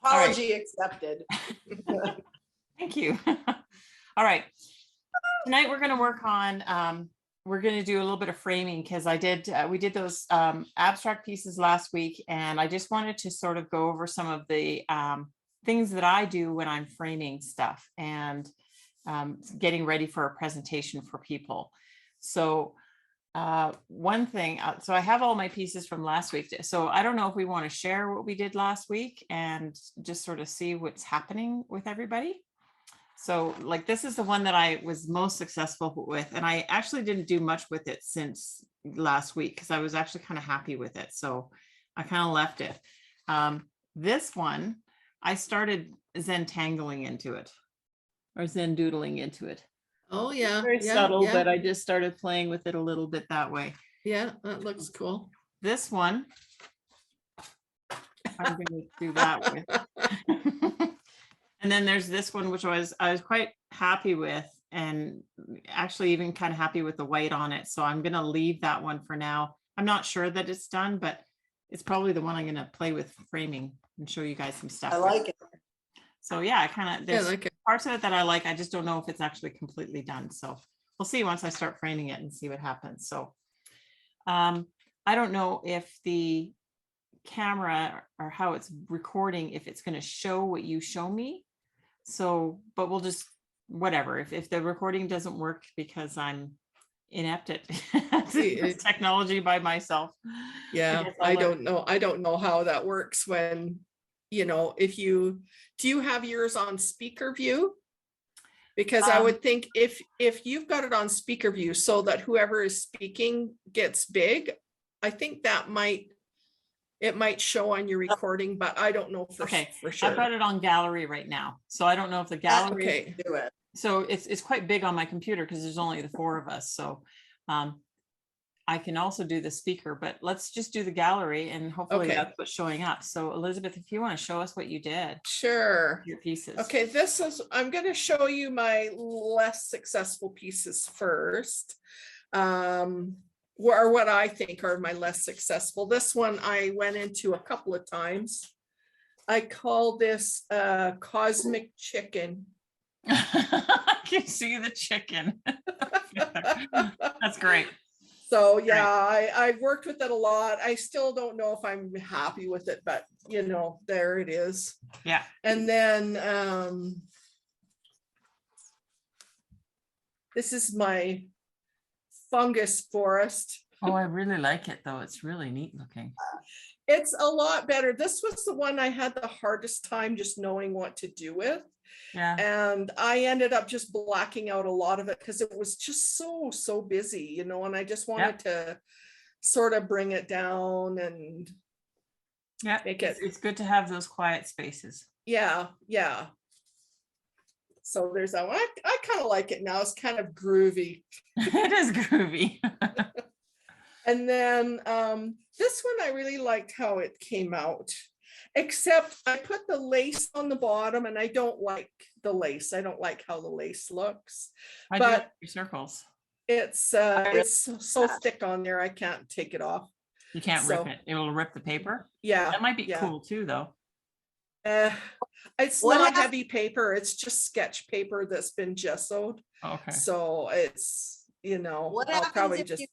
Apology accepted. Thank you. All right. Tonight we're going to work on, we're going to do a little bit of framing because we did those abstract pieces last week, and I just wanted to sort of go over some of the things that I do when I'm framing stuff and getting ready for a presentation for people. So one thing, so I have all my pieces from last week. So I don't know if we want to share what we did last week and just sort of see what's happening with everybody. So like, this is the one that I was most successful with, and I actually didn't do much with it since last week because I was actually kind of happy with it. So I kind of left it. This one, I started Zentangling into it, or Zendoodling into it. Oh yeah. Very yeah, subtle, yeah. but I just started playing with it a little bit that way. Yeah, that looks cool. This one, I'm going to do that with. And then there's this one, which I was quite happy with, and actually even kind of happy with the white on it. So I'm going to leave that one for now. I'm not sure that it's done, but it's probably the one I'm going to play with framing and show you guys some stuff. I like it. So yeah, I kind of, there's like it. parts of it that I like. I just don't know if it's actually completely done. So we'll see once I start framing it and see what happens. So I don't know if the camera or how it's recording, if it's going to show what you show me. So, but we'll just, whatever, if the recording doesn't work because I'm inept at technology by myself. Yeah, I don't know how that works when, you know, do you have yours on speaker view? Because I would think if you've got it on speaker view so that whoever is speaking gets big, I think it might show on your recording, but I don't know for sure. I've got it on gallery right now. So I don't know if the gallery, Do it. so it's quite big on my computer because there's only the 4 of us. So I can also do the speaker, but let's just do the gallery and hopefully that's what's showing up. So Elizabeth, if you want to show us what you did. Sure. Your pieces. Okay, I'm going to show you my less successful pieces first. Or what I think are my less successful. This one I went into a couple of times. I call this Cosmic Chicken. I can see the chicken. That's great. So yeah, I've worked with it a lot. I still don't know if I'm happy with it, but you know, there it is. Yeah. And then this is my Fungus Forest. Oh, I really like it though. It's really neat looking. It's a lot better. This was the one I had the hardest time just knowing what to do with. Yeah. And I ended up just blacking out a lot of it because it was just so busy, you know, and I just wanted to sort of bring it down and make it. It's good to have those quiet spaces. Yeah. So there's that one. I kind of like it now. It's kind of groovy. It is groovy. And then this one, I really liked how it came out, except I put the lace on the bottom and I don't like the lace. I don't like how the lace looks. I do like your circles. It's so thick on there. I can't take it off. You can't rip it. It will rip the paper. Yeah. That might be cool too, though. It's not heavy paper. It's just sketch paper that's been gessoed. Okay. So it's, you know, What I'll happens probably if just you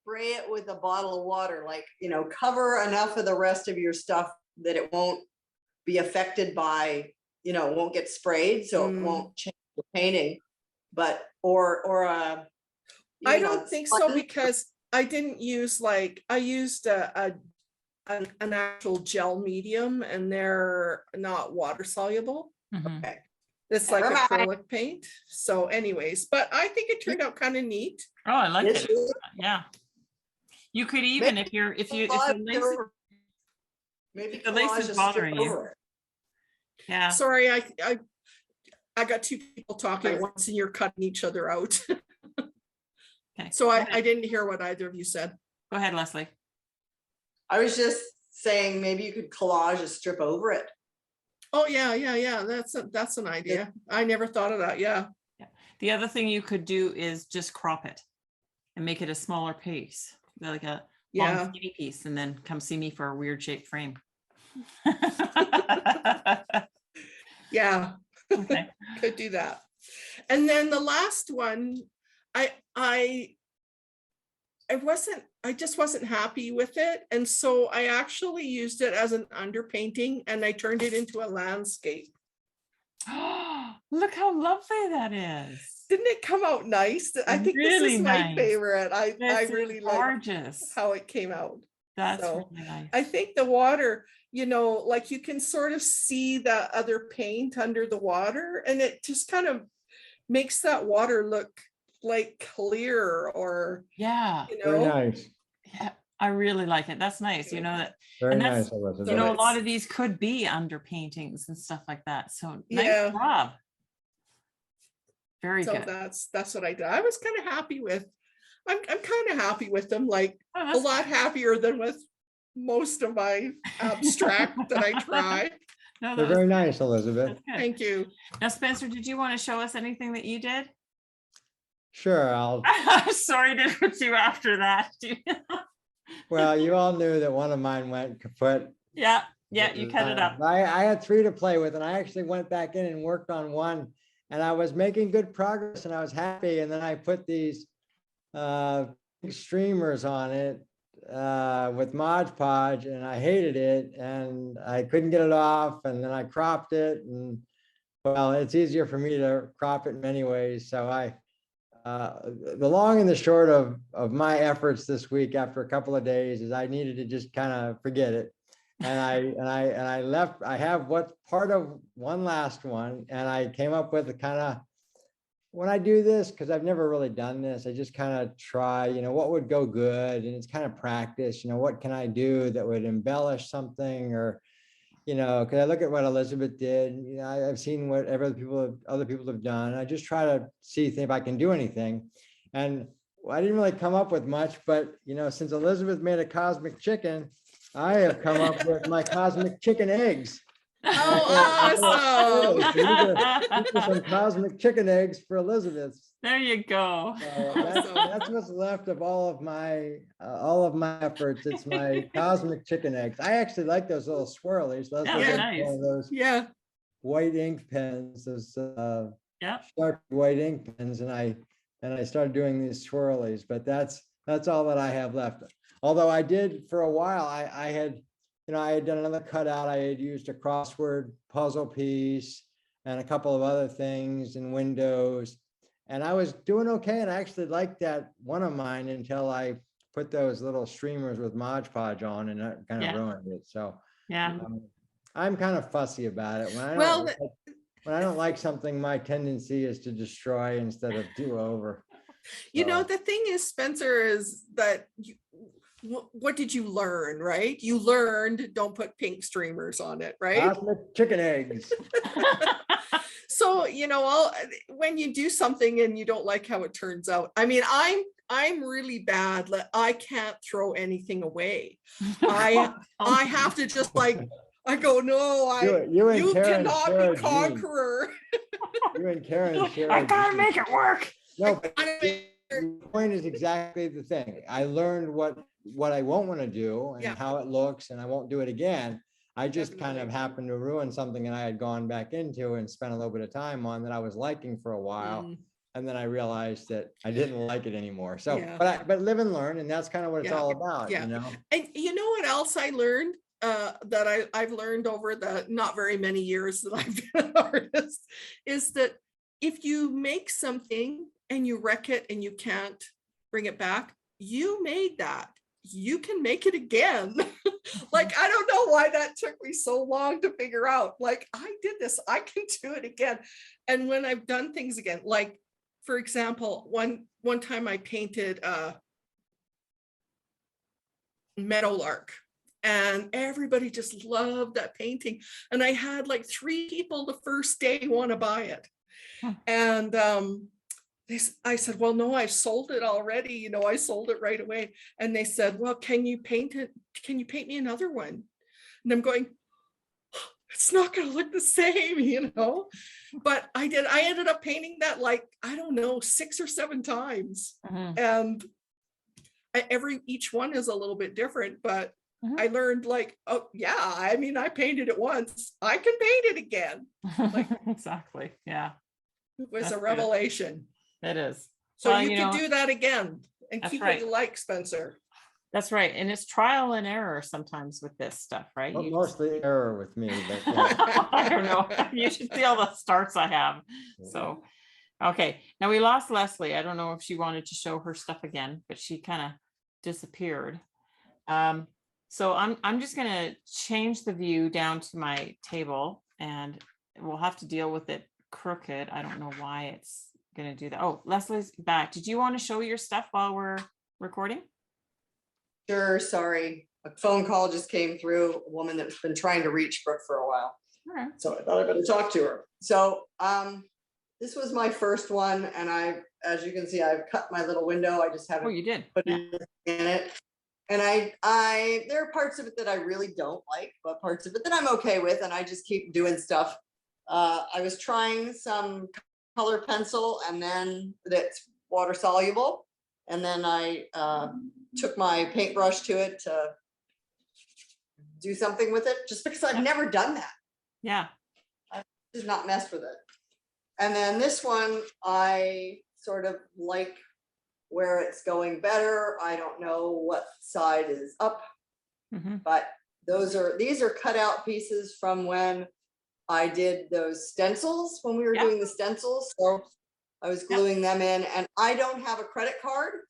spray it with a bottle of water, like, you know, cover enough of the rest of your stuff that it won't be affected by, you know, it won't get sprayed, so it won't change the painting, but I don't think so, because I didn't use I used an actual gel medium and they're not water soluble. Okay. It's like acrylic paint. So anyways, but I think it turned out kind of neat. Oh, I like it. Yeah. You could even, maybe if the lace is bothering you. Yeah. Sorry, I got two people talking at once and you're cutting each other out. Okay. So I didn't hear what either of you said. Go ahead, Leslie. I was just saying maybe you could collage a strip over it. Oh yeah. That's an idea. I never thought of that. Yeah. The other thing you could do is just crop it and make it a smaller piece, like a long skinny piece, and then come see me for a weird shaped frame. Yeah, Okay. could do that. And then the last one, I just wasn't happy with it. And so I actually used it as an underpainting and I turned it into a landscape. Look how lovely that is. Didn't it come out nice? I think this Really is my nice. favorite. I This is really like gorgeous. how it came out. That's So really nice. I think the water, like you can sort of see the other paint under the water, and it just kind of makes that water look like clear, or Yeah. Very nice. Yeah, I really like it. That's nice. That, Very and that's, nice, Elizabeth. So a lot it's- of these could be underpaintings and stuff like that. So Yeah. nice job. Very So good. that's what I did. I was kind of happy with. I'm kind of happy with them, like Oh, a that's lot happier than with most of my abstract that I tried. No, They're that was, very nice, Elizabeth. that's good. Thank you. Now, Spencer, did you want to show us anything that you did? Sure, I'll, I'm sorry to put you after that. well, you all knew that one of mine went kaput. Yeah, you cut it up. I had 3 to play with, and I actually went back in and worked on one, and I was making good progress and I was happy. And then I put these streamers on it with Mod Podge, and I hated it and I couldn't get it off. And then I cropped it, and well, it's easier for me to crop it in many ways. So the long and the short of my efforts this week after a couple of days is I needed to just kind of forget it. And I left, I have what's part of one last one, and I came up with a kind of, when I do this, because I've never really done this, I just kind of try, what would go good, and it's kind of practice, what can I do that would embellish something, or, because I look at what Elizabeth did, I've seen what other people have done. I just try to see if I can do anything. And I didn't really come up with much, but since Elizabeth made a cosmic chicken, I have come up with my cosmic chicken eggs. Oh, awesome. These are some cosmic chicken eggs for Elizabeth. There you go. So that's what's left of all of my efforts. It's my cosmic chicken eggs. I actually like those little swirlies. Those Yeah, are they're nice. one of those Yeah. white ink pens, those Yeah. sharp white ink pens, and I started doing these swirlies. But that's all that I have left. Although I did for a while, I had done another cutout. I had used a crossword puzzle piece and a couple of other things in Windows, and I was doing okay. And I actually liked that one of mine until I put those little streamers with Mod Podge on, and that kind of ruined it. So Yeah. I'm kind of fussy about it. When I don't like something, my tendency is to destroy instead of do over. The thing is, Spencer, is that what did you learn, right? You learned don't put pink streamers on it, right? Cosmic chicken eggs. So, when you do something and you don't like how it turns out, I mean, I'm really bad. I can't throw anything away. I have to just I go, no, you cannot be conqueror. You and Karen share. I gotta make it work. No, but the point is exactly the thing. I learned what I won't want to do and how it looks, and I won't do it again. I just kind of happened to ruin something, and I had gone back into and spent a little bit of time on that I was liking for a while. And then I realized that I didn't like it anymore. So, but live and learn, and that's kind of what it's all about, And you know what else I learned that I've learned over the not very many years that I've been an artist, is that if you make something and you wreck it and you can't bring it back, you made that. You can make it again. Like, I don't know why that took me so long to figure out. Like, I did this, I can do it again. And when I've done things again, like, for example, one time I painted a meadowlark, and everybody just loved that painting. And I had like 3 people the first day want to buy it. And I said, well, no, I've sold it already. I sold it right away. And they said, well, can you paint it? Can you paint me another one? And I'm going, it's not going to look the same, but I did. I ended up painting that, like, I don't know, 6 or 7 times. And each one is a little bit different, but Mhm. I learned like, oh yeah, I mean, I painted it once. I can paint it again. Exactly. Yeah, It was That's a good. revelation. it is. So Well, you you can know, do that again and that's keep right. what you like, Spencer. That's right. And it's trial and error sometimes with this stuff, right? Well, You mostly error with me, but yeah. I don't know. You should see all the starts I have. So, okay. Now we lost Leslie. I don't know if she wanted to show her stuff again, but she kind of disappeared. So I'm just gonna change the view down to my table and we'll have to deal with it crooked. I don't know why it's gonna do that. Oh, Leslie's back. Did you want to show your stuff while we're recording? Sure, sorry. A phone call just came through, a woman that's been trying to reach Brooke for a while. All right. So I thought I'd better talk to her. So this was my first one, and as you can see, I've cut my little window. I just Oh, haven't you did. put Yeah. it in it. And there are parts of it that I really don't like, but parts of it that I'm okay with, and I just keep doing stuff. I was trying some color pencil, and then that's water soluble. And then I took my paintbrush to it to do something with it, just because I've never done that. Yeah. Just not messed with it. And then this one, I sort of like where it's going better. I don't know what side is up, Mhm. but these are cutout pieces from when I did those stencils, when we were Yeah. doing the stencils. So I was gluing them in, and I don't have a credit card.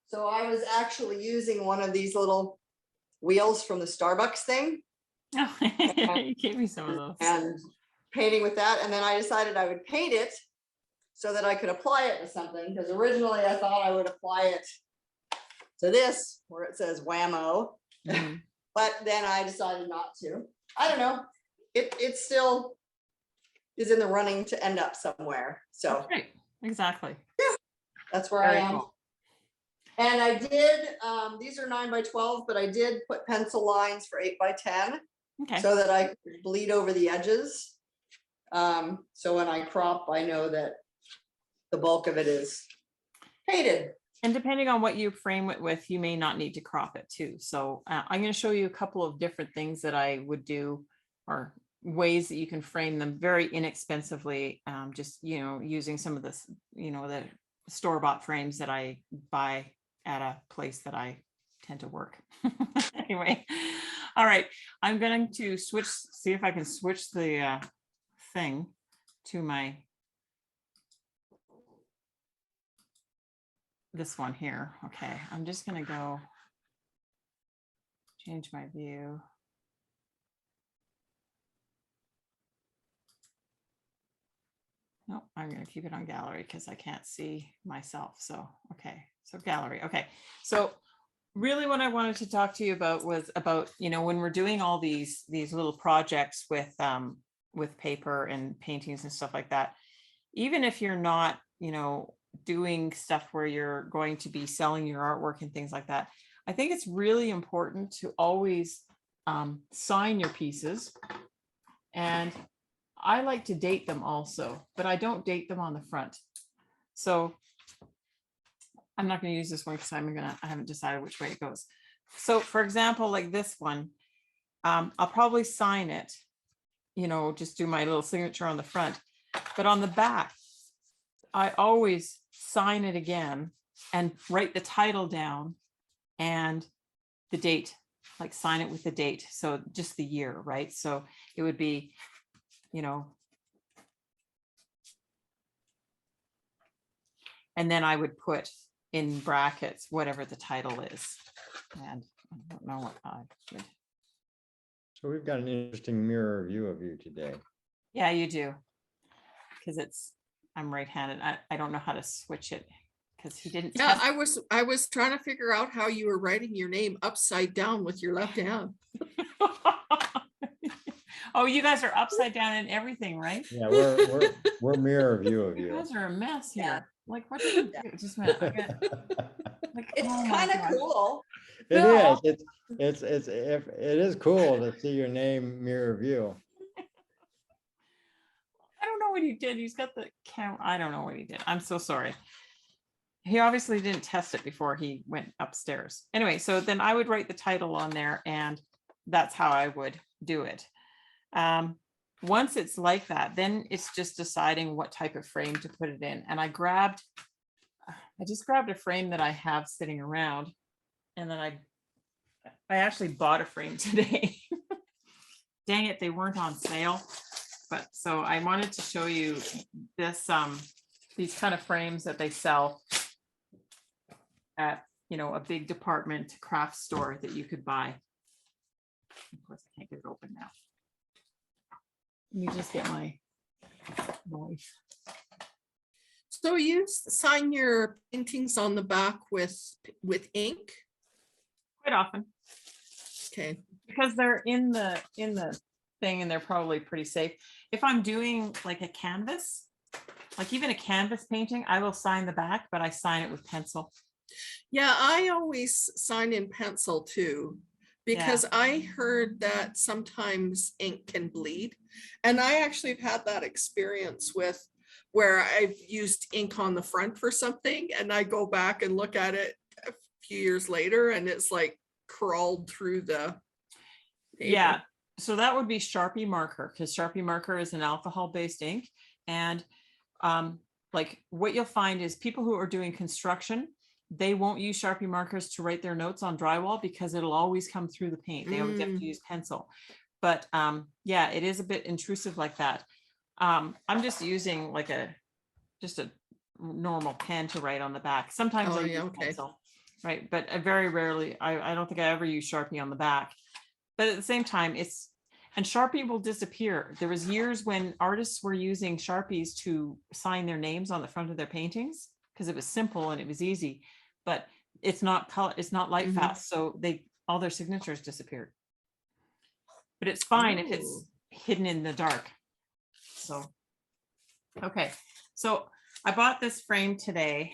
So I was actually using one of these little wheels from the Starbucks thing Oh, you gave me some of those. and painting with that. And then I decided I would paint it so that I could apply it to something. Because originally I thought I would apply it to this where it says whammo. Mhm. But then I decided not to. I don't know. It still is in the running to end up somewhere. So Right. Exactly. that's where I Very am. cool. And I did, these are 9 by 12, but I did put pencil lines for 8 by 10 Okay. so that I could bleed over the edges. So when I crop, I know that the bulk of it is painted. And depending on what you frame it with, you may not need to crop it too. So I'm going to show you a couple of different things that I would do, or ways that you can frame them very inexpensively. Just, using some of this, the store-bought frames that I buy at a place that I tend to work. Anyway, all right. I'm going to see if I can switch the thing to this one here. Okay, I'm just going to go change my view. No, I'm going to keep it on gallery because I can't see myself. So, okay, so gallery. Okay, so really what I wanted to talk to you about was about, when we're doing all these little projects with paper and paintings and stuff like that, even if you're not, doing stuff where you're going to be selling your artwork and things like that, I think it's really important to always sign your pieces. And I like to date them also, but I don't date them on the front. So I'm not going to use this one because I haven't decided which way it goes. So for example, like this one, I'll probably sign it, just do my little signature on the front, but on the back, I always sign it again and write the title down and the date, like sign it with the date. So just the year, right? So it would be, and then I would put in brackets whatever the title is. And I don't know what I would. So we've got an interesting mirror view of you today. Yeah, you do. Because I'm right-handed. I don't know how to switch it because he didn't. Yeah, I was trying to figure out how you were writing your name upside down with your left hand. Oh, you guys are upside down in everything, right? Yeah, we're mirror view of You you. guys are a mess here. Yeah. Like, what do you do? Just a minute. It's oh my kind of God. cool. It No. is. It is cool to see your name mirror view. I don't know what he did. He's got the camera. I don't know what he did. I'm so sorry. he obviously didn't test it before he went upstairs. Anyway, so then I would write the title on there, and that's how I would do it. Once it's like that, then it's just deciding what type of frame to put it in. And I just grabbed a frame that I have sitting around, and then I actually bought a frame today. Dang it, they weren't on sale. But so I wanted to show you this, these kind of frames that they sell at, a big department craft store that you could buy. Of course, I can't get it open now. Let me just get my voice. So you sign your paintings on the back with ink? Quite often. Okay. Because they're in the thing, and they're probably pretty safe. If I'm doing like a canvas, like even a canvas painting, I will sign the back, but I sign it with pencil. Yeah, I always sign in pencil too, because I heard that sometimes ink can bleed. And I actually have had that experience with where I've used ink on the front for something, and I go back and look at it a few years later, and it's like crawled through the paper. Yeah, so that would be Sharpie marker, because Sharpie marker is an alcohol-based ink. And like what you'll find is people who are doing construction, they won't use Sharpie markers to write their notes on drywall because it'll always come through the paint. They always have to use pencil. But yeah, it is a bit intrusive like that. I'm just using like just a normal pen to write on the back. Sometimes I use pencil, right? But I very rarely, I don't think I ever use Sharpie on the back. But at the same time, and Sharpie will disappear. There was years when artists were using Sharpies to sign their names on the front of their paintings because it was simple and it was easy, but it's not color, it's not light fast. So all their signatures disappeared. But it's fine if it's hidden in the dark. So, okay. So I bought this frame today,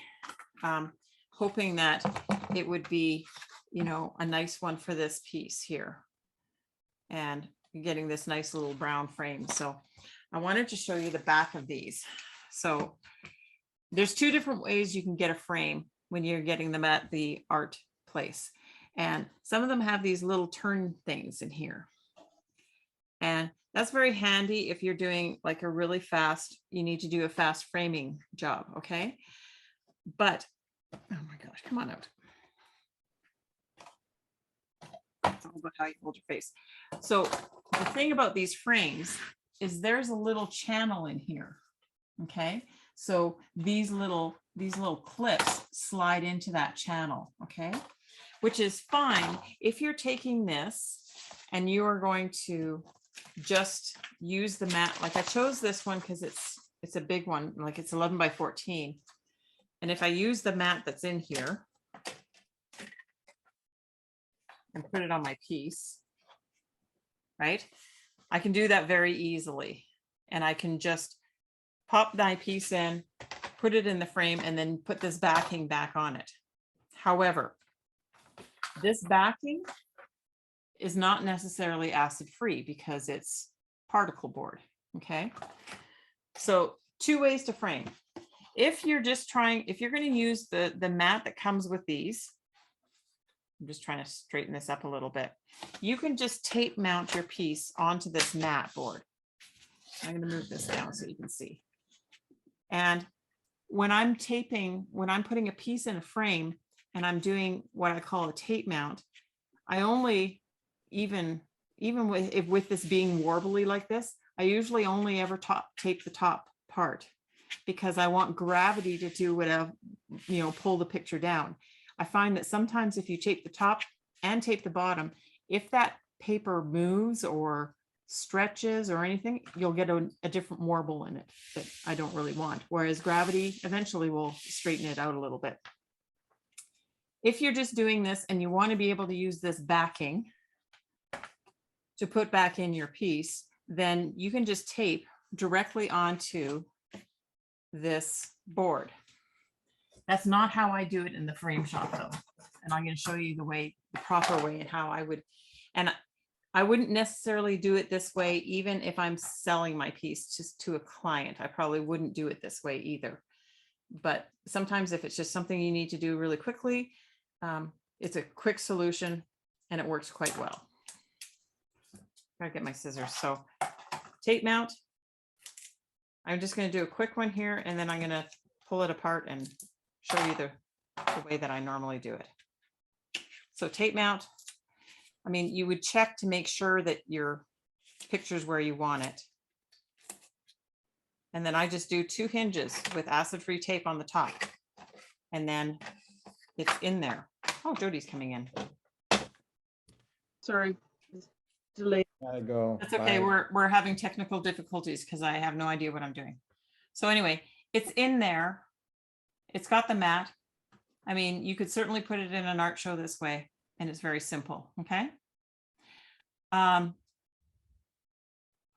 hoping that it would be, a nice one for this piece here. And getting this nice little brown frame. So I wanted to show you the back of these. So there's two different ways you can get a frame when you're getting them at the art place. And some of them have these little turn things in here. And that's very handy if you're doing like a really fast, you need to do a fast framing job, okay? But, oh my gosh, come on out. It's all about how you hold your face. So the thing about these frames is there's a little channel in here, okay? So these little clips slide into that channel, okay? Which is fine if you're taking this and you are going to just use the mat. Like I chose this one because it's a big one, like it's 11 by 14. And if I use the mat that's in here and put it on my piece, right? I can do that very easily. And I can just pop my piece in, put it in the frame, and then put this backing back on it. However, this backing is not necessarily acid-free because it's particle board, okay? So 2 ways to frame. If you're going to use the mat that comes with these, I'm just trying to straighten this up a little bit. You can just tape mount your piece onto this mat board. I'm going to move this down so you can see. And when I'm putting a piece in a frame and I'm doing what I call a tape mount, I only, even with this being warbly like this, I usually only ever tape the top part because I want gravity to do whatever, pull the picture down. I find that sometimes if you tape the top and tape the bottom, if that paper moves or stretches or anything, you'll get a different warble in it that I don't really want. Whereas gravity eventually will straighten it out a little bit. If you're just doing this and you want to be able to use this backing to put back in your piece, then you can just tape directly onto this board. That's not how I do it in the frame shop though. And I'm going to show you the proper way and how I would, and I wouldn't necessarily do it this way, even if I'm selling my piece just to a client. I probably wouldn't do it this way either. But sometimes if it's just something you need to do really quickly, it's a quick solution and it works quite well. Gotta get my scissors. So tape mount. I'm just going to do a quick one here, and then I'm going to pull it apart and show you the way that I normally do it. So tape mount. I mean, you would check to make sure that your picture's where you want it. And then I just do 2 hinges with acid-free tape on the top. And then it's in there. Oh, Jody's coming in. Sorry. Delay. Gotta go. That's okay. Bye. We're having technical difficulties because I have no idea what I'm doing. So anyway, it's in there. It's got the mat. I mean, you could certainly put it in an art show this way, and it's very simple. Okay.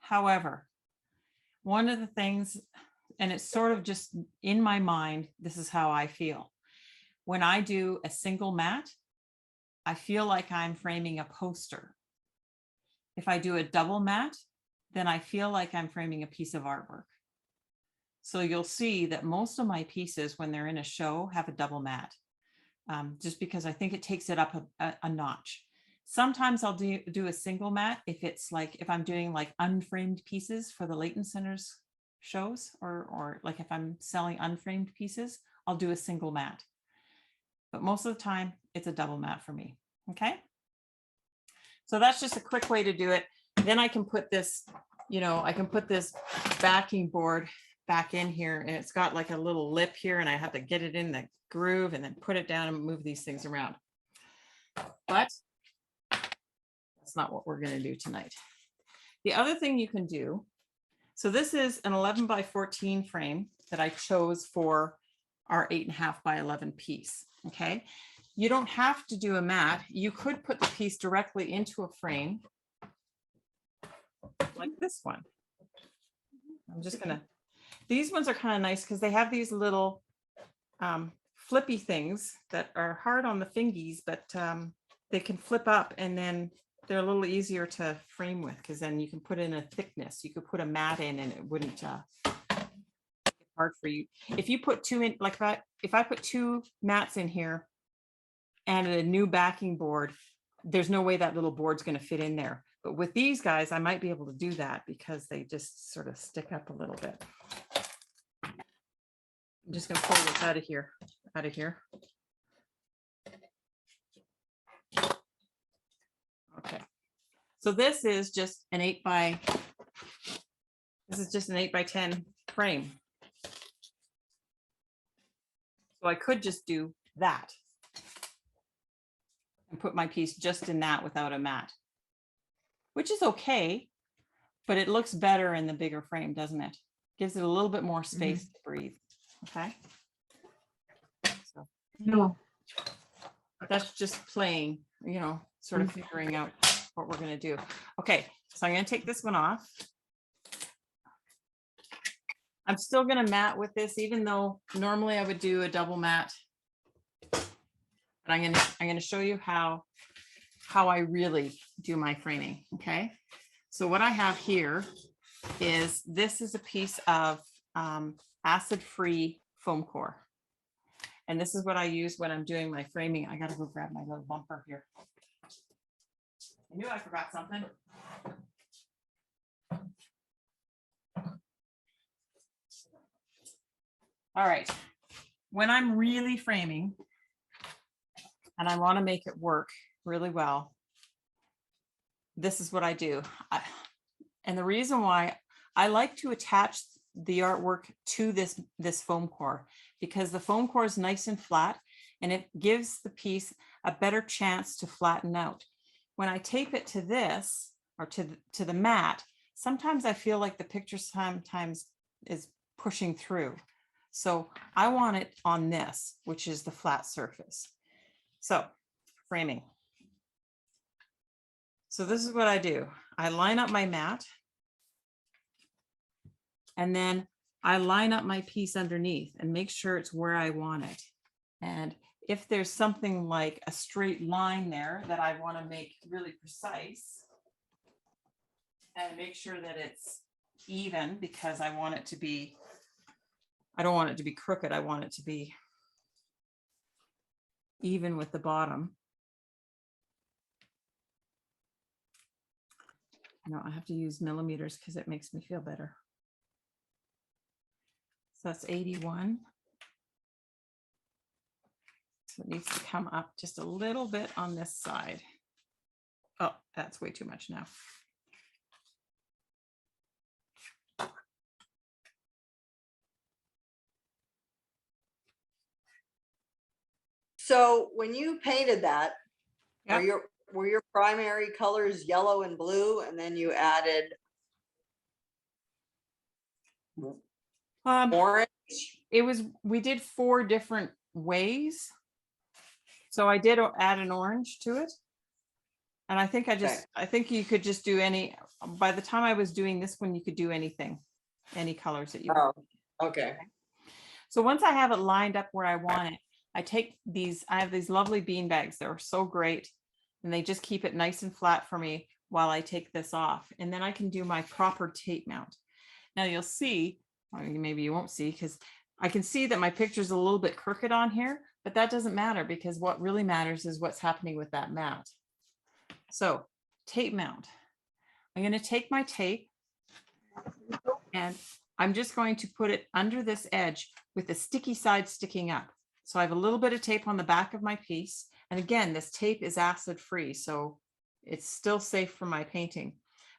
However, one of the things, and it's sort of just in my mind, this is how I feel. When I do a single mat, I feel like I'm framing a poster. If I do a double mat, then I feel like I'm framing a piece of artwork. So you'll see that most of my pieces, when they're in a show, have a double mat, just because I think it takes it up a notch. Sometimes I'll do a single mat if it's like, if I'm doing like unframed pieces for the Leighton Center's shows, or like if I'm selling unframed pieces, I'll do a single mat. But most of the time it's a double mat for me. Okay. So that's just a quick way to do it. Then I can put this, you know, I can put this backing board back in here, and it's got like a little lip here, and I have to get it in the groove and then put it down and move these things around. But that's not what we're going to do tonight. The other thing you can do, so this is an 11 by 14 frame that I chose for our 8.5 by 11 piece. Okay. You don't have to do a mat. You could put the piece directly into a frame like this one. I'm just gonna, these ones are kind of nice because they have these little flippy things that are hard on the fingies, but they can flip up, and then they're a little easier to frame with, because then you can put in a thickness. You could put a mat in and it wouldn't hard for you. If you put 2 in, like if I put 2 mats in here and a new backing board, there's no way that little board's going to fit in there. But with these guys, I might be able to do that because they just sort of stick up a little bit. I'm just going to pull this out of here. Okay. So this is just an 8 by 10 frame. So I could just do that and put my piece just in that without a mat, which is okay, but it looks better in the bigger frame, doesn't it? Gives it a little bit more space to breathe. Okay. So No. that's just playing, you know, sort of figuring out what we're going to do. Okay. So I'm going to take this one off. I'm still going to mat with this, even though normally I would do a double mat. But I'm going to show you how I really do my framing. Okay. So what I have here is, this is a piece of acid-free foam core. And this is what I use when I'm doing my framing. I got to go grab my little bumper here. I knew I forgot something. All right. When I'm really framing and I want to make it work really well, this is what I do. And the reason why I like to attach the artwork to this foam core, because the foam core is nice and flat and it gives the piece a better chance to flatten out. When I tape it to this, or to the mat, sometimes I feel like the picture sometimes is pushing through. So I want it on this, which is the flat surface. So framing. So this is what I do. I line up my mat, and then I line up my piece underneath and make sure it's where I want it. And if there's something like a straight line there that I want to make really precise, and make sure that it's even, because I want it to be I don't want it to be crooked. I want it to be even with the bottom. No, I have to use millimeters because it makes me feel better. So that's 81. So it needs to come up just a little bit on this side. Oh, that's way too much now. So when you painted that, Yep. were your primary colors yellow and blue, and then you added orange? We did 4 different ways. So I did add an orange to it. And I think I think you could just do any, by the time I was doing this one, you could do anything, any colors that you want. Oh, okay. So once I have it lined up where I want it, I have these lovely bean bags. They're so great. And they just keep it nice and flat for me while I take this off. And then I can do my proper tape mount. Now you'll see, or maybe you won't see, because I can see that my picture's a little bit crooked on here, but that doesn't matter because what really matters is what's happening with that mount. So tape mount. I'm going to take my tape and I'm just going to put it under this edge with the sticky side sticking up. So I have a little bit of tape on the back of my piece. And again, this tape is acid free, so it's still safe for my painting.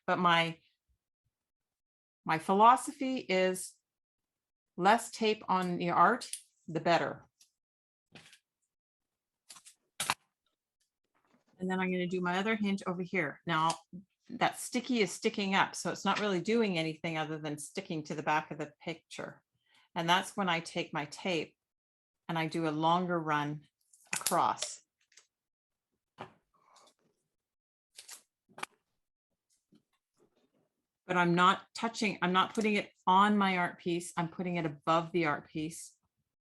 But my philosophy is less tape on your art, the better. And then I'm going to do my other hinge over here. Now that sticky is sticking up, so it's not really doing anything other than sticking to the back of the picture. And that's when I take my tape and I do a longer run across. But I'm not putting it on my art piece. I'm putting it above the art piece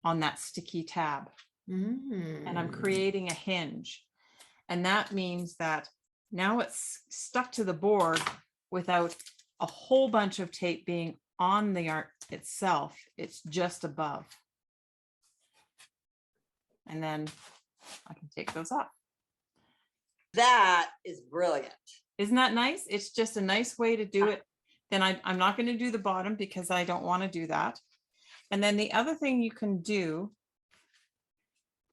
on that sticky tab. And I'm creating a hinge. And that means that now it's stuck to the board without a whole bunch of tape being on the art itself. It's just above. And then I can take those off. That is brilliant. Isn't that nice? It's just a nice way to do it. Then I'm not going to do the bottom because I don't want to do that. And then the other thing you can do,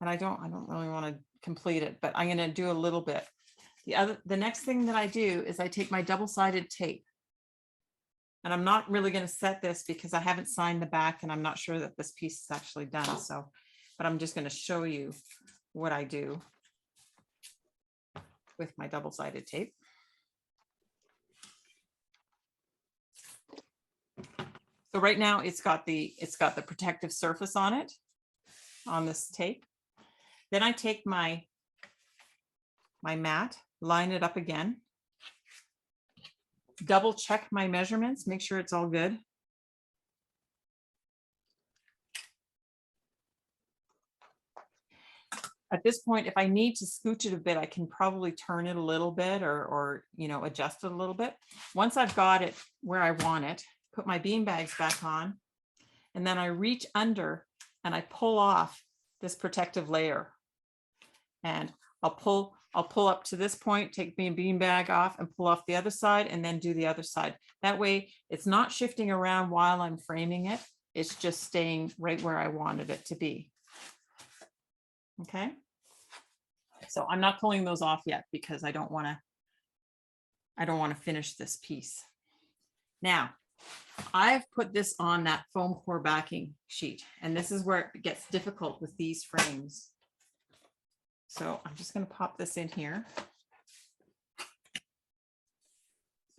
and I don't really want to complete it, but I'm going to do a little bit. The next thing that I do is I take my double-sided tape. And I'm not really going to set this because I haven't signed the back and I'm not sure that this piece is actually done. So, but I'm just going to show you what I do with my double-sided tape. So right now it's got the protective surface on it, on this tape. Then I take my mat, line it up again, double check my measurements, make sure it's all good. At this point, if I need to scooch it a bit, I can probably turn it a little bit or adjust it a little bit. Once I've got it where I want it, put my bean bags back on, and then I reach under and I pull off this protective layer. And I'll pull up to this point, take my bean bag off and pull off the other side and then do the other side. That way it's not shifting around while I'm framing it. It's just staying right where I wanted it to be. Okay. So I'm not pulling those off yet because I don't want to finish this piece. Now, I've put this on that foam core backing sheet, and this is where it gets difficult with these frames. So I'm just going to pop this in here.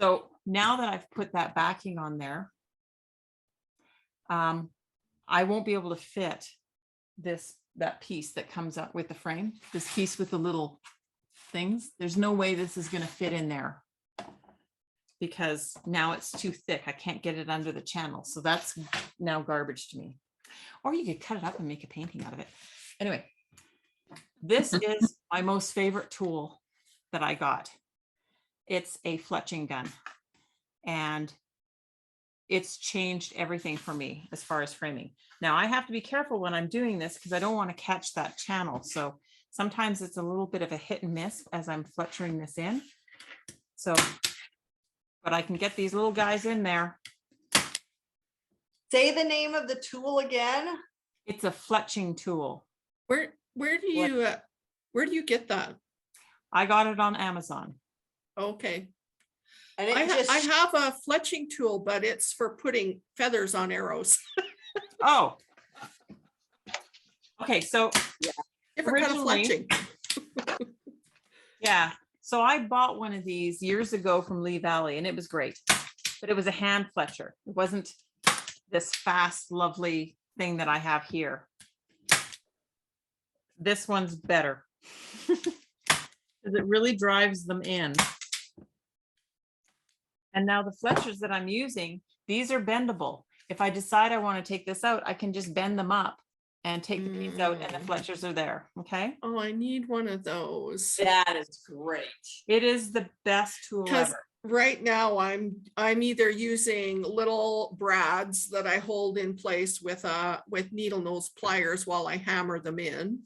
So now that I've put that backing on there, I won't be able to fit that piece that comes up with the frame, this piece with the little things. There's no way this is going to fit in there because now it's too thick. I can't get it under the channel. So that's now garbage to me. Or you could cut it up and make a painting out of it. Anyway, this is my most favorite tool that I got. It's a fletching gun. And it's changed everything for me as far as framing. Now I have to be careful when I'm doing this because I don't want to catch that channel. So sometimes it's a little bit of a hit and miss as I'm fletchering this in. So, but I can get these little guys in there. Say the name of the tool again. It's a fletching tool. Where do you get that? I got it on Amazon. Okay. And I it just, have a fletching tool, but it's for putting feathers on arrows. Oh. Okay, so Different kind of Originally- fletching. yeah, so I bought one of these years ago from Lee Valley and it was great, but it was a hand fletcher. It wasn't this fast, lovely thing that I have here. This one's better because it really drives them in. And now the fletchers that I'm using, these are bendable. If I decide I want to take this out, I can just bend them up and take the piece out and the fletchers are there, okay? Oh, I need one of those. that is great. It is the best tool Because ever. right now I'm either using little brads that I hold in place with needle nose pliers while I hammer them in.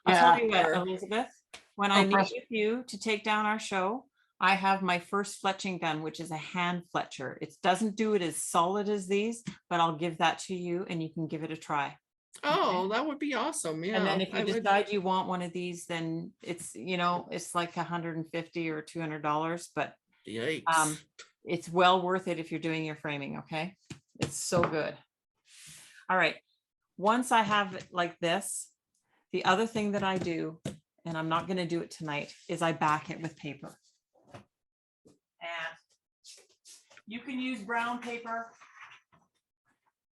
I'll tell you what, Or- Elizabeth, when I meet with you to take down our show, I have my first fletching gun, which is a hand fletcher. It doesn't do it as solid as these, but I'll give that to you and you can give it a try. Oh, that would be awesome. Yeah. And then if I you would- decide you want one of these, then it's, it's like $150 or $200, but Yikes. it's well worth it if you're doing your framing, okay? It's so good. All right, once I have it like this, the other thing that I do, and I'm not gonna do it tonight, is I back it with paper. And you can use brown paper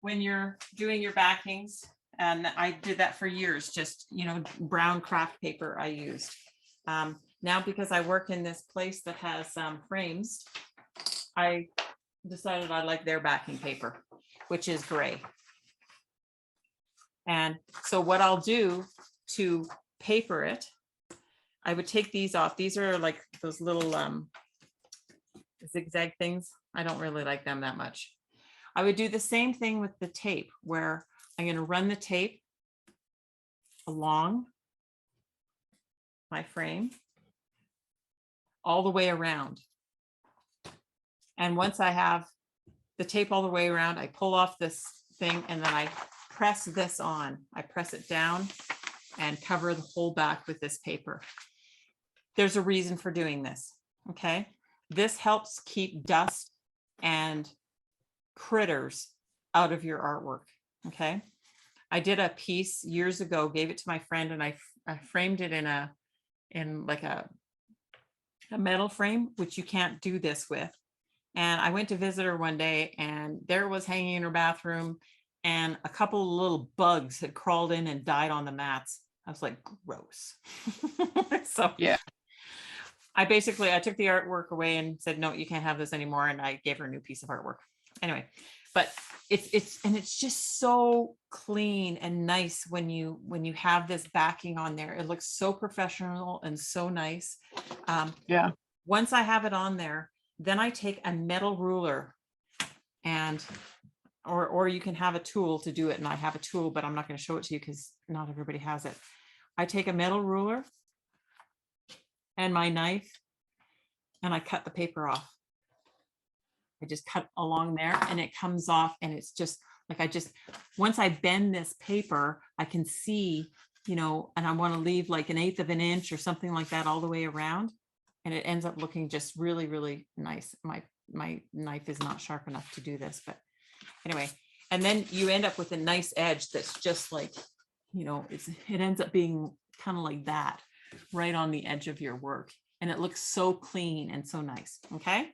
when you're doing your backings. And I did that for years, just, brown craft paper I used. Now, because I work in this place that has frames, I decided I like their backing paper, which is gray. And so what I'll do to paper it, I would take these off. These are like those little zigzag things. I don't really like them that much. I would do the same thing with the tape where I'm going to run the tape along my frame all the way around. And once I have the tape all the way around, I pull off this thing and then I press this on. I press it down and cover the whole back with this paper. There's a reason for doing this, okay? This helps keep dust and critters out of your artwork, okay? I did a piece years ago, gave it to my friend, and I framed it in like a metal frame, which you can't do this with. And I went to visit her one day and there it was hanging in her bathroom and a couple of little bugs had crawled in and died on the mats. I was like, gross. So Yeah. I took the artwork away and said, no, you can't have this anymore. And I gave her a new piece of artwork. Anyway, but it's just so clean and nice when you have this backing on there. It looks so professional and so nice. Yeah. Once I have it on there, then I take a metal ruler and or you can have a tool to do it. And I have a tool, but I'm not going to show it to you because not everybody has it. I take a metal ruler and my knife and I cut the paper off. I just cut along there and it comes off and it's just like once I bend this paper, I can see, and I want to leave like 1/8 of an inch or something like that all the way around. And it ends up looking just really, really nice. My knife is not sharp enough to do this, but anyway, and then you end up with a nice edge that's just like, it ends up being kind of like that right on the edge of your work. And it looks so clean and so nice. Okay.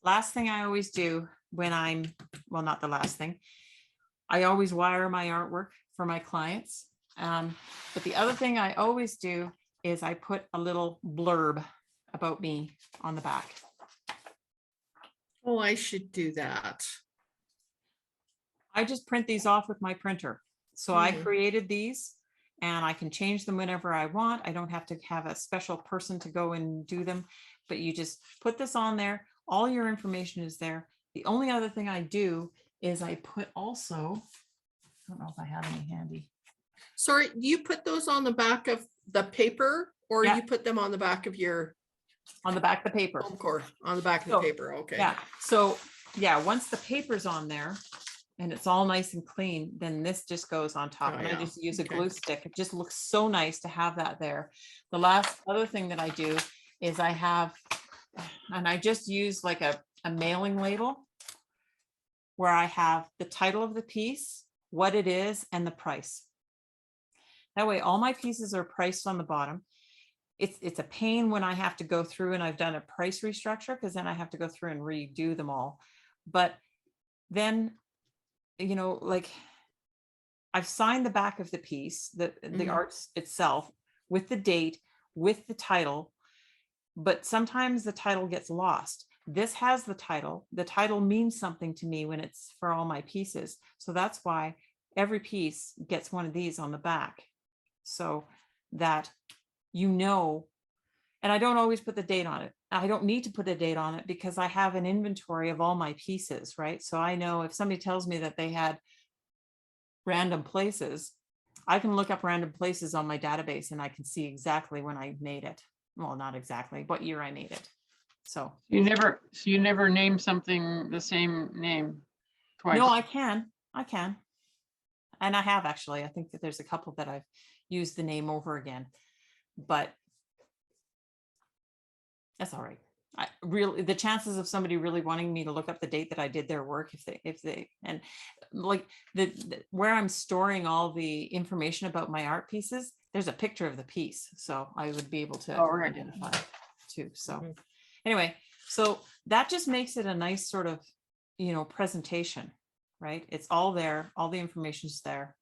Last thing I always do when not the last thing, I always wire my artwork for my clients. But the other thing I always do is I put a little blurb about me on the back. Oh, I should do that. I just print these off with my printer. So I Mhm. created these and I can change them whenever I want. I don't have to have a special person to go and do them, but you just put this on there. All your information is there. The only other thing I do is I put also, I don't know if I have any handy. Sorry, you put those on the back of the paper, or Yeah. you put them on the back of your On the back of the paper. home core, on the back of the So, paper? Okay. Yeah, so yeah, once the paper's on there and it's all nice and clean, then this just goes on top. Oh, And I yeah. just use a Okay. glue stick. It just looks so nice to have that there. The last other thing that I do is I have, and I just use like a mailing label where I have the title of the piece, what it is, and the price. That way all my pieces are priced on the bottom. It's a pain when I have to go through and I've done a price restructure, because then I have to go through and redo them all. But then, you know, like I've signed the back of the piece, the Mhm. arts itself, with the date, with the title, but sometimes the title gets lost. This has the title. The title means something to me when it's for all my pieces. So that's why every piece gets one of these on the back, so that you know. And I don't always put the date on it. I don't need to put a date on it because I have an inventory of all my pieces, right? So I know if somebody tells me that they had random places, I can look up random places on my database and I can see exactly when I made it. Well, not exactly, what year I made it. So You never name something the same name twice. no, I can. And I have actually. I think that there's a couple that I've used the name over again, but that's all right. I really, the chances of somebody really wanting me to look up the date that I did their work, if they, and like where I'm storing all the information about my art pieces, there's a picture of the piece. So I would be able to Oh, right. identify too. So Mhm. anyway, so that just makes it a nice sort of, you know, presentation, right? It's all there, all the information's there.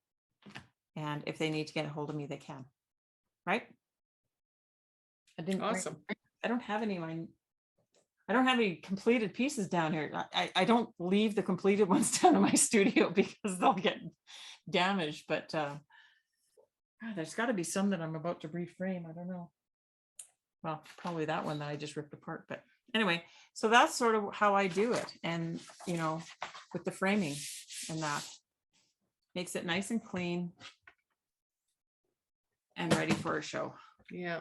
And if they need to get a hold of me, they can, right? I didn't bring- Awesome. I don't have any I don't have any completed pieces down here. I don't leave the completed ones down in my studio because they'll get damaged, but God, there's got to be some that I'm about to reframe. I don't know. Well, probably that one that I just ripped apart, but anyway, so that's sort of how I do it. And, you know, with the framing and that makes it nice and clean and ready for a show. Yeah.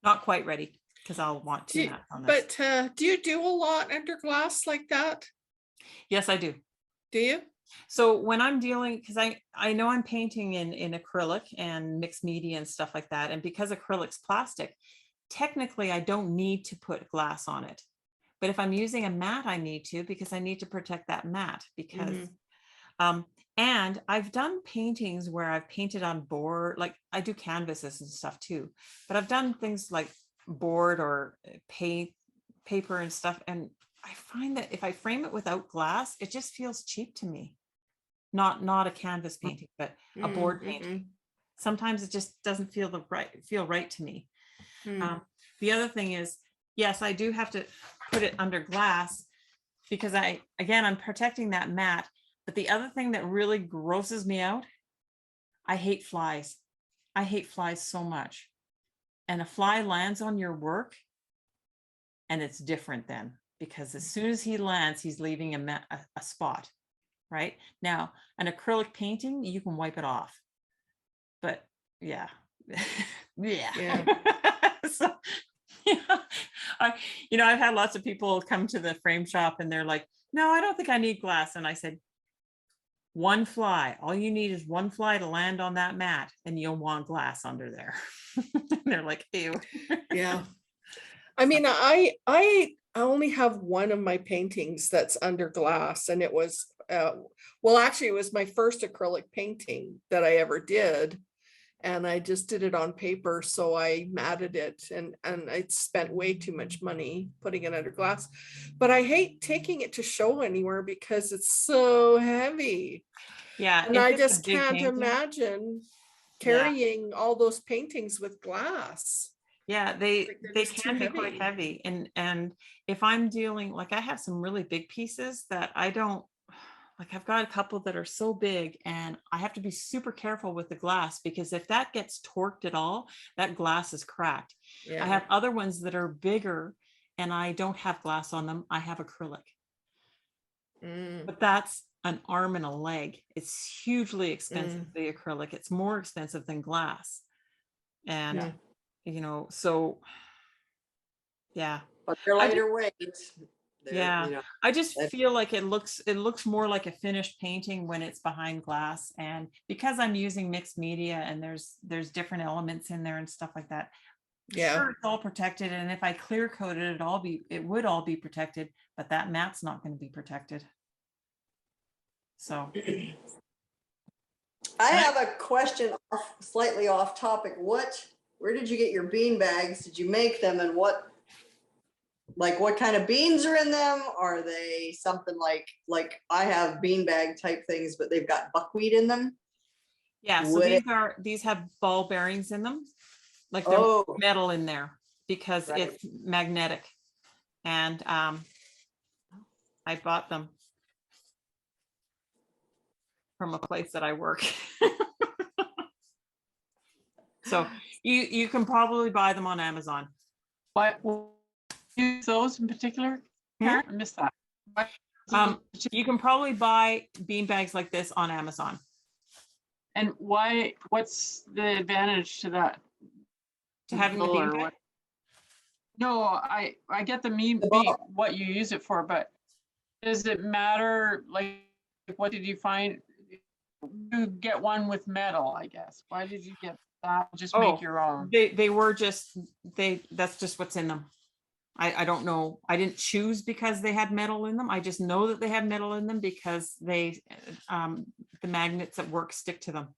Not quite ready because I'll want to. But do you do a lot under glass like that? Yes, I do. Do you? So when I'm dealing, because I know I'm painting in acrylic and mixed media and stuff like that. And because acrylic's plastic, technically I don't need to put glass on it. But if I'm using a matte, I need to, because I need to protect that matte because, and I've done paintings where I've painted on board, like I do canvases and stuff too, but I've done things like board or paper and stuff. And I find that if I frame it without glass, it just feels cheap to me. Not a canvas painting, but a board painting. Sometimes it just doesn't feel right to me. The other thing is, yes, I do have to put it under glass because I'm protecting that matte. But the other thing that really grosses me out, I hate flies. I hate flies so much. And a fly lands on your work and it's different then, because as soon as he lands, he's leaving a spot, right? Now, an acrylic painting, you can wipe it off. But yeah. Yeah. So, I've had lots of people come to the frame shop and they're like, no, I don't think I need glass. And I said, one fly, all you need is one fly to land on that mat and you'll want glass under there. And they're like, ew. Yeah. I mean, I only have one of my paintings that's under glass, and it was, well, actually it was my first acrylic painting that I ever did. And I just did it on paper. So I matted it and I spent way too much money putting it under glass, but I hate taking it to show anywhere because it's so heavy. Yeah. And I just can't imagine Yeah. carrying all those paintings with glass. Yeah, they just too can be quite heavy. And if I'm dealing, like I have some really big pieces that I don't, like I've got a couple that are so big, and I have to be super careful with the glass, because if that gets torqued at all, that glass is cracked. I Yeah. have other ones that are bigger and I don't have glass on them. I have acrylic, Mm, but that's an arm and a leg. It's hugely expensive, the acrylic. It's more expensive than glass. And, Yeah. you know, so yeah. But they're I just- lighter weight. They're, Yeah, you know, I just that- feel like it looks more like a finished painting when it's behind glass. And because I'm using mixed media and there's different elements in there and stuff like that. Yeah. Sure, it's all protected. And if I clear coated it, it would all be protected, but that mat's not going to be protected. So I have a question slightly off topic. Where did you get your bean bags? Did you make them, and what kind of beans are in them? Are they something like I have bean bag type things, but they've got buckwheat in them? yeah, so these have ball bearings in them, like there's Oh, metal in there because Right. it's magnetic. And I bought them from a place that I work. So you can probably buy them on Amazon. What use those in particular? Karen? I missed that. You can probably buy bean bags like this on Amazon. And why, what's the advantage to that? To having a Ball bean or bag? what? No, I get the The ball. what you use it for, but does it matter? Like, what did you find? You get one with metal, I guess. Why did you get that? Just Oh, make your own. They were just that's just what's in them. I don't know. I didn't choose because they had metal in them. I just know that they have metal in them because they the magnets at work stick to them.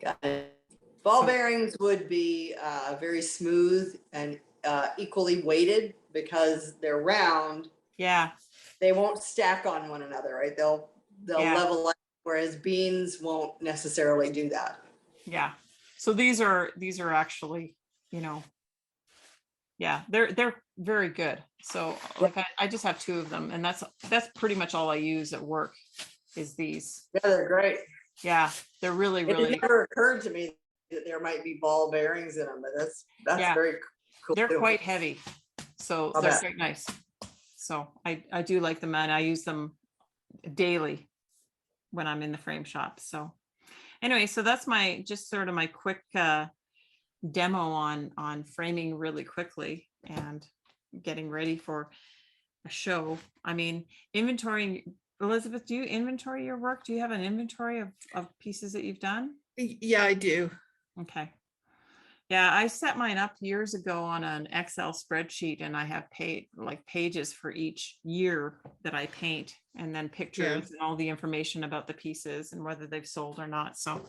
got it. Ball So- bearings would be very smooth and equally weighted because they're round. Yeah. They won't stack on one another, right? They'll Yeah. level up, whereas beans won't necessarily do that. Yeah. So these are actually, you know, yeah, they're very good. So like I just have 2 of them, and that's pretty much all I use at work is these. Yeah, they're great. Yeah, they're really, It really, never occurred to me that there might be ball bearings in them, but that's Yeah. very cool. they're too. quite heavy. So I'll they're bet. quite nice. So I do like them, and I use them daily when I'm in the frame shop. So anyway, so that's just sort of my quick demo on framing really quickly and getting ready for a show. I mean, inventorying. Elizabeth, do you inventory your work? Do you have an inventory of pieces that you've done? Yeah, I do. Okay. Yeah, I set mine up years ago on an Excel spreadsheet, and I have pages for each year that I paint, and then pictures and all the information about the pieces and whether they've sold or not. So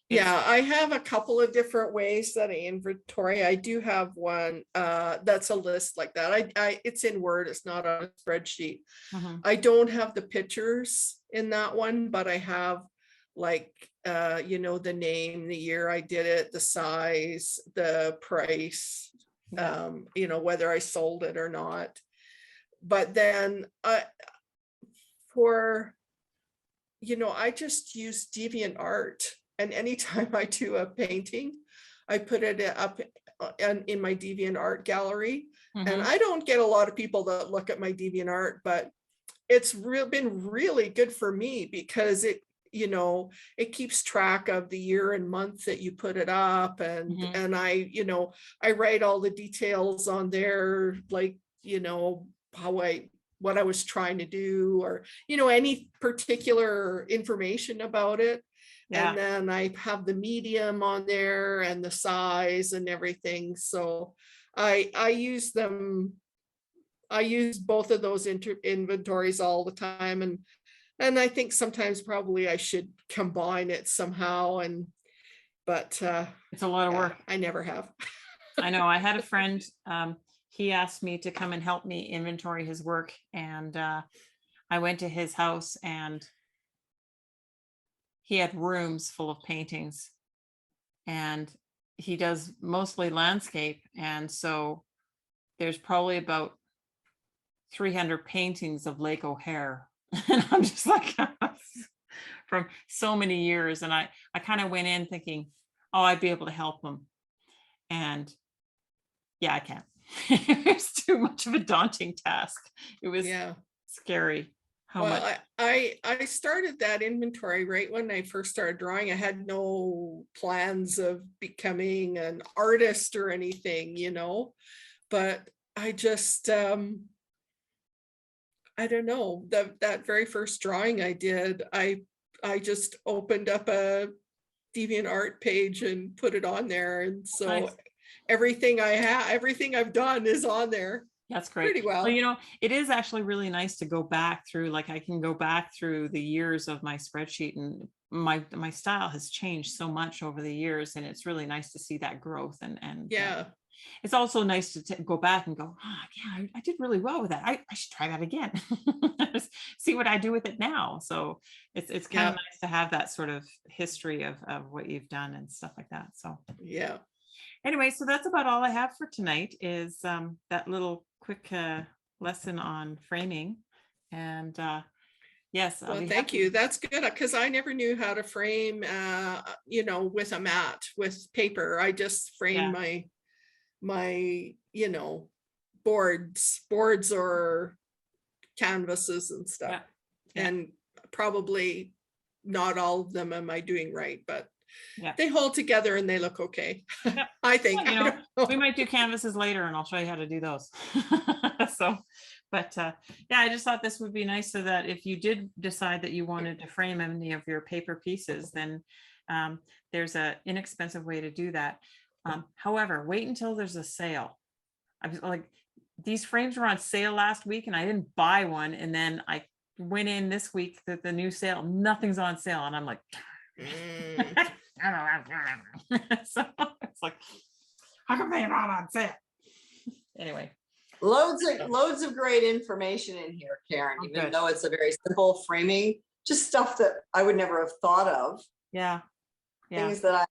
Yeah, I have a couple of different ways that I inventory. I do have one that's a list like that. It's in Word, it's not on a spreadsheet. Mhm. I don't have the pictures in that one, but I have like the name, the year I did it, the size, the price, Yeah. whether I sold it or not. But then I just use DeviantArt. And anytime I do a painting, I put it up in my DeviantArt gallery. And Mhm. I don't get a lot of people that look at my DeviantArt, but it's been really good for me because it keeps track of the year and month that you put it up. And, Mhm. and I write all the details on there, like, what I was trying to do, or, any particular information about it. Yeah. And then I have the medium on there and the size and everything. So I use them. I use both of those inventories all the time. And I think sometimes probably I should combine it somehow. But It's a lot of work. I never have. I know. I had a friend, he asked me to come and help me inventory his work. And I went to his house, and he had rooms full of paintings, and he does mostly landscape. And so there's probably about 300 paintings of Lake O'Hare And I'm just like, from so many years. And I kind of went in thinking, oh, I'd be able to help them. And yeah, I can't. It's too much of a daunting task. It was Yeah. scary how Well, much. I started that inventory right when I first started drawing. I had no plans of becoming an artist or anything, you know, but I just, I don't know, that very first drawing I did, I just opened up a DeviantArt page and put it on there. And so Nice. everything everything I've done is on there That's great. pretty well. Well, you know, it is actually really nice to go back through, like I can go back through the years of my spreadsheet, and my style has changed so much over the years, and it's really nice to see that growth. And Yeah. it's also nice to go back and go, oh, yeah, I did really well with that. I should try that again. See what I do with it now. So it's kind of nice to have that sort of history of what you've done and stuff like that. So Yeah. anyway, so that's about all I have for tonight, is that little quick lesson on framing. And yes, I'll Well, be thank happy. you. That's good, because I never knew how to frame, you know, with a mat, with paper. I just frame my, you know, boards or canvases and stuff. Yeah. And probably not all of them am I doing right, but Yeah. they hold together and they look okay. Yeah. I think. Well, you I know, don't know. we might do canvases later, and I'll show you how to do those. So, but yeah, I just thought this would be nice, so that if you did decide that you wanted to frame any of your paper pieces, then there's an inexpensive way to do that. However, wait until there's a sale. I was like, these frames were on sale last week and I didn't buy one. And then I went in this week that the new sale, nothing's on sale. And I'm like, so it's like, how come they're not on sale? Anyway. Loads of great information in here, Karen, Oh, even good. though it's a very simple framing, just stuff that I would never have thought of. Yeah. Yeah. Things that I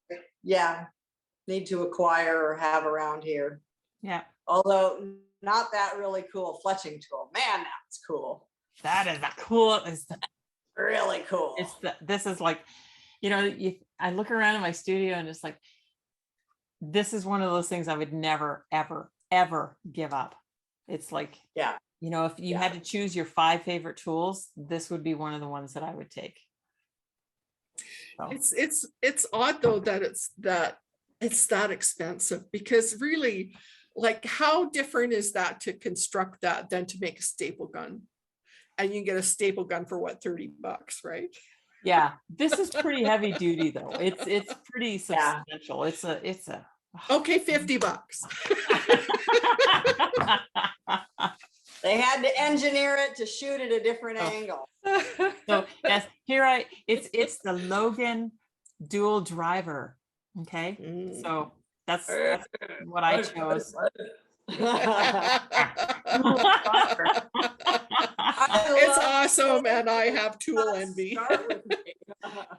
need to acquire or have around here. Yeah. Although not that really cool fletching tool. Man, that's cool. That is the cool. Is Really cool. this is like, you know, I look around in my studio and it's like, this is one of those things I would never, ever, ever give up. It's like, yeah, you know, if you had to choose your 5 favorite tools, this would be one of the ones that I would take. So. It's odd though that it's that expensive, because really, like, how different is that to construct that than to make a staple gun? And you can get a staple gun for what, $30, right? Yeah, this is pretty heavy duty though. It's pretty substantial. It's a okay, $50. They had to engineer it to shoot at a different angle. So yes, it's the Logan dual driver. Okay, so that's what I chose. It's awesome, and I have tool envy.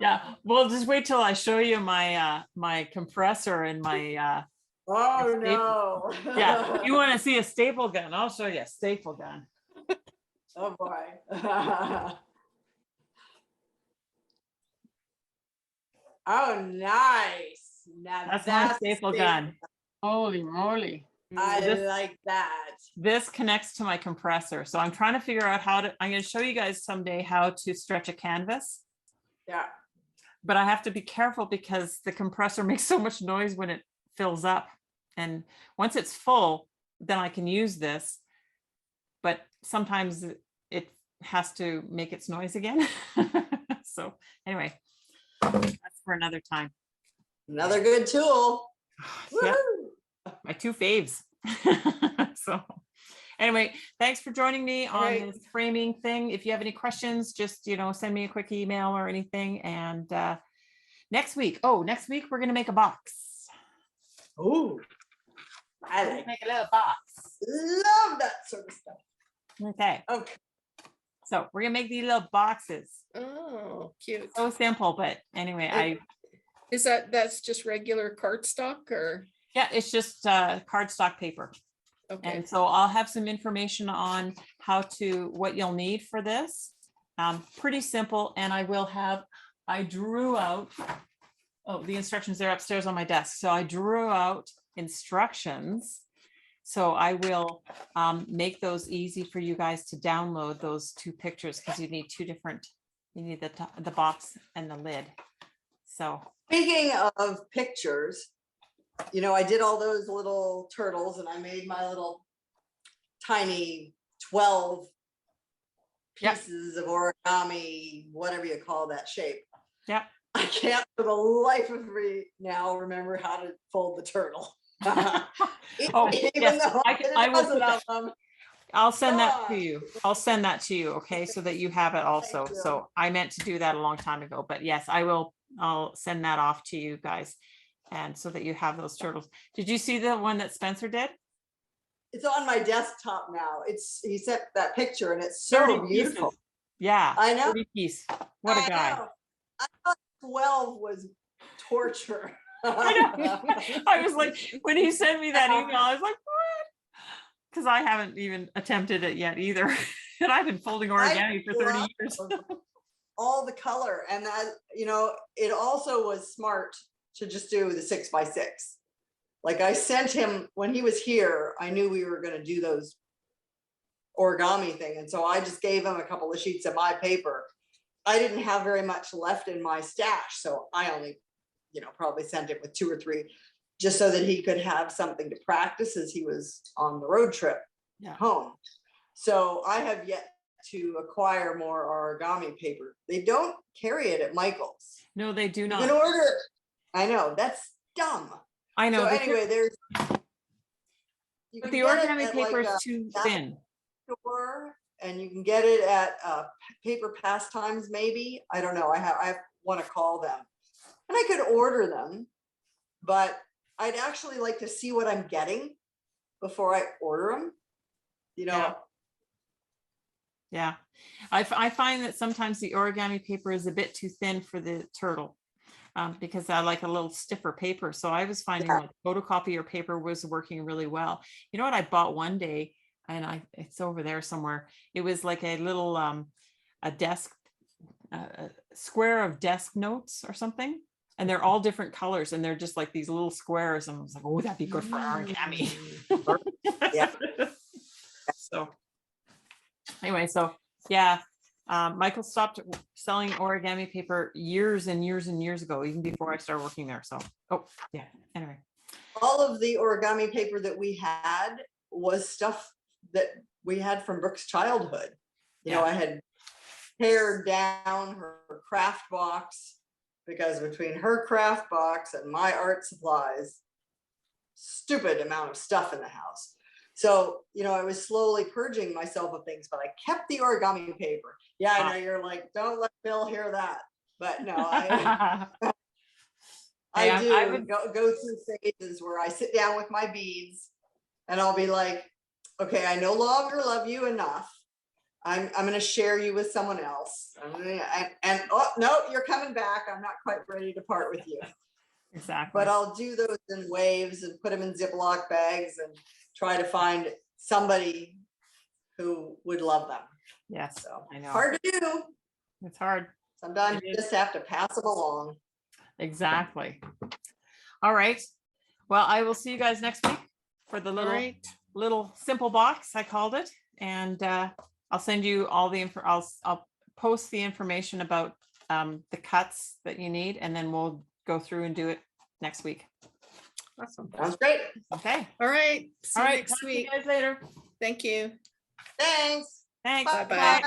Yeah, well, just wait till I show you my my compressor and my oh no. Yeah, you want to see a staple gun? I'll show you a staple gun. Oh boy. Oh, nice. Now That's my staple gun. Holy moly. I like that. This connects to my compressor. So I'm trying to figure out I'm going to show you guys someday how to stretch a canvas. Yeah. But I have to be careful because the compressor makes so much noise when it fills up. And once it's full, then I can use this. But sometimes it has to make its noise again. So anyway, that's for another time. Another good tool. Yep. My 2 faves. So anyway, thanks for joining me on this framing thing. If you have any questions, just, you know, send me a quick email or anything. And next week we're going to make a box. Oh, I like make a little box. Love that sort of stuff. Okay. Okay. So we're going to make these little boxes. Oh, cute. So simple, but anyway, that's just regular cardstock, or? Yeah, it's just cardstock paper. Okay. And so I'll have some information on what you'll need for this. Pretty simple, and I drew out, oh, the instructions, they're upstairs on my desk. So I drew out instructions. So I will make those easy for you guys to download those two pictures, because you need two different, you need the box and the lid. So Speaking of pictures, you know, I did all those little turtles and I made my little tiny 12 Yep. pieces of origami, whatever you call that shape. Yep. I can't for the life of me now remember how to fold the turtle. Oh, Even yes, though I will doesn't put have that- them. I'll send that to God. you. I'll send that to you, okay, so that you have it also. you. So I meant to do that a long time ago, but yes, I will. I'll send that off to you guys, and so that you have those turtles. Did you see the one that Spencer did? It's on my desktop now. He sent that picture and it's so 30 beautiful. pieces. Yeah, I know. 30 piece. What a I guy. know. I thought 12 was torture. I know. I was like, when he sent me that email, I was like, what? Because I haven't even attempted it yet either. And I've been folding origami for 30 years. All the color, and that, you know, it also was smart to just do the 6x6. Like I sent him when he was here, I knew we were going to do those origami thing, and so I just gave him a couple of sheets of my paper. I didn't have very much left in my stash, so I only, you know, probably sent it with 2 or 3, just so that he could have something to practice as he was on the road trip home. So I have yet to acquire more origami paper. They don't carry it at Michael's. No, they do You not. can order. I know, that's dumb. I know. So anyway, there's. But the origami paper is too thin. Store, and you can get it at Paper Pastimes, maybe. I don't know. I want to call them, and I could order them, but I'd actually like to see what I'm getting before I order them. You know. Yeah, I find that sometimes the origami paper is a bit too thin for the turtle, because I like a little stiffer paper. So I was finding like photocopier paper was working really well. You know what I bought one day, and it's over there somewhere. It was like a little a desk a square of desk notes or something, and they're all different colors, and they're just like these little squares. And I was like, oh, that'd be good for origami. Yeah. So anyway, so yeah, Michael stopped selling origami paper years and years and years ago, even before I started working there. So, oh yeah, anyway. All of the origami paper that we had was stuff that we had from Brooke's childhood. You know, I had pared down her craft box, because between her craft box and my art supplies, stupid amount of stuff in the house. So, you know, I was slowly purging myself of things, but I kept the origami paper. Yeah, I know you're like, don't let Bill hear that. But no, I would go through phases where I sit down with my beads and I'll be like, okay, I no longer love you enough. I'm going to share you with someone else. And oh, no, you're coming back. I'm not quite ready to part with you. Exactly. But I'll do those in waves and put them in Ziploc bags and try to find somebody who would love them. Yes, So I know. hard to do. It's hard. Sometimes you just have to pass them along. Exactly. All right. Well, I will see you guys next week for the little simple box, I called it. And I'll send you all the info. I'll post the information about the cuts that you need, and then we'll go through and do it next week. Awesome. Sounds great. Okay. All right. See All you right. next Talk to you week. guys later. Thank you. Thanks. Thanks. Bye-bye. Bye.